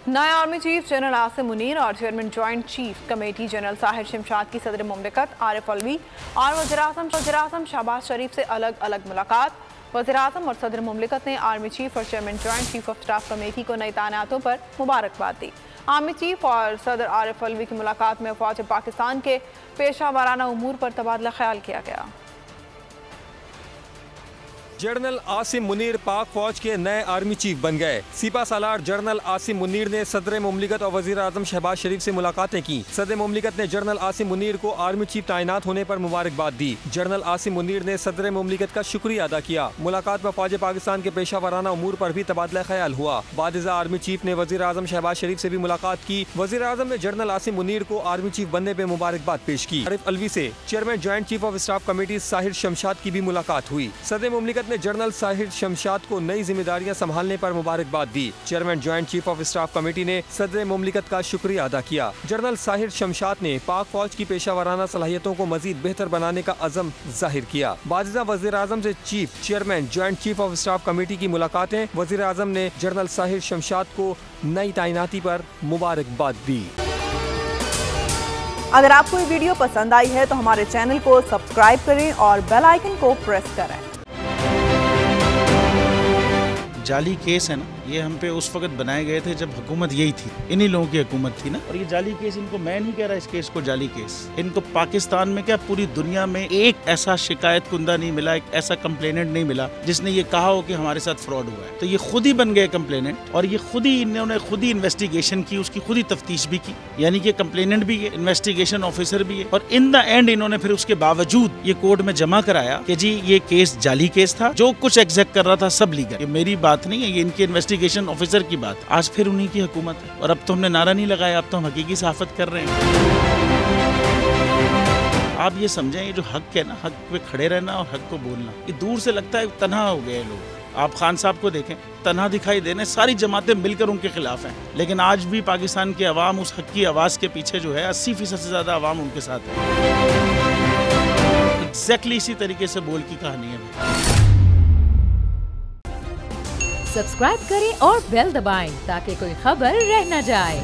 नए army chief general Asim Munir और chairman joint chief committee general Sahir Shamshad की सदर मुमलिकत आरिफ अलवी और वज़ीर-ए-आज़म शहबाज शरीफ से अलग अलग मुलाकात। वज़ीर-ए-आज़म और सदर मुमलिकत ने आर्मी चीफ और chairman joint chief of staff committee को नई तैनातियों पर मुबारकबाद दी। आर्मी चीफ और सदर आरिफ अलवी की मुलाकात में फ़ौज पाकिस्तान के पेशा वाराना उमूर पर तबादला ख्याल किया गया। जनरल आसिम मुनीर पाक फौज के नए आर्मी चीफ बन गए। सिपा सालार जनरल आसिम मुनीर ने सदर मुमलिकत और वज़ीर आज़म शहबाज शरीफ से मुलाकातें की। सदर मुमलिकत ने जनरल आसिम मुनीर को आर्मी चीफ तैनात होने पर मुबारकबाद दी। जनरल आसिम मुनीर ने सदर मुमलिकत का शुक्रिया अदा किया। मुलाकात में फौज पाकिस्तान के पेशा वाराना उमूर पर भी तबादला ख्याल हुआ। बादिज़ा आर्मी चीफ ने वज़ीर आज़म शहबाज शरीफ से भी मुलाकात की। वज़ीर आज़म ने जनरल आसिम मुनीर को आर्मी चीफ बनने पर मुबारकबाद पेश की। आरिफ अलवी से chairman joint chief of staff committee Sahir Shamshad की भी मुलाकात हुई। सदर मुमलिकत ने जनरल साहिर शमशाद को नई जिम्मेदारियां संभालने पर मुबारकबाद दी। Chairman joint chief of staff committee ने सदर मुमलिकत का शुक्रिया अदा किया। जनरल साहिर शमशाद ने पाक फौज की पेशा वाराना सलाहियतों को मजीद बेहतर बनाने का अज़म जाहिर किया। बाजिज़ा वज़ीर आज़म से chief chairman joint chief of staff committee की मुलाकातें। वज़ीर आज़म ने जनरल साहिर शमशाद को नई तैनाती पर मुबारकबाद दी। अगर आपको ये वीडियो पसंद आई है तो हमारे चैनल को सब्सक्राइब करें और बेल आइकन को प्रेस करें। जाली केस है ना, ये हम पे उस वक्त बनाए गए थे जब हुकूमत यही थी, इन्हीं लोगों की हुकूमत थी ना। और ये जाली केस, इनको मैं नहीं कह रहा इस केस को जाली केस, इनको पाकिस्तान में क्या पूरी दुनिया में एक ऐसा शिकायत कुंदा नहीं मिला, एक ऐसा कंप्लेनेंट नहीं मिला जिसने ये कहा हो कि हमारे साथ फ्रॉड हुआ है। तो ये खुद ही बन गए कंप्लेनेंट और ये खुद ही इन्होंने खुद ही इन्वेस्टिगेशन की, उसकी खुद ही तफ्तीश भी की। यानी कि कंप्लेनेंट भी है, इन्वेस्टिगेशन ऑफिसर भी है। और इन द एंड इन्होंने फिर उसके बावजूद ये कोर्ट में जमा कराया कि जी ये केस जाली केस था, जो कुछ एग्जैक्ट कर रहा था सब लीगल। ये मेरी बात नहीं है, ये इनके इन्वेस्टिगेशन ऑफिसर की बात। आज फिर उन्हीं की हुकूमत है और अब तो हमने नारा नहीं लगाया, अब तो हम हकीकी सहाफत कर रहे हैं। आप ये समझें, ये जो हक है ना, हक पे खड़े रहना और हक को बोलना, ये दूर से लगता है तन्हा हो गए लोग। आप खान साहब को देखें, तन्हा दिखाई देने, सारी जमातें मिलकर उनके खिलाफ हैं। लेकिन आज भी पाकिस्तान की आवाम उस हक की आवाज़ के पीछे जो है 80% से ज़्यादा आवाम उनके साथ है। एग्जैक्टली इसी तरीके से बोल की कहानी है। सब्सक्राइब करें और बेल दबाएं ताकि कोई खबर रह न जाए।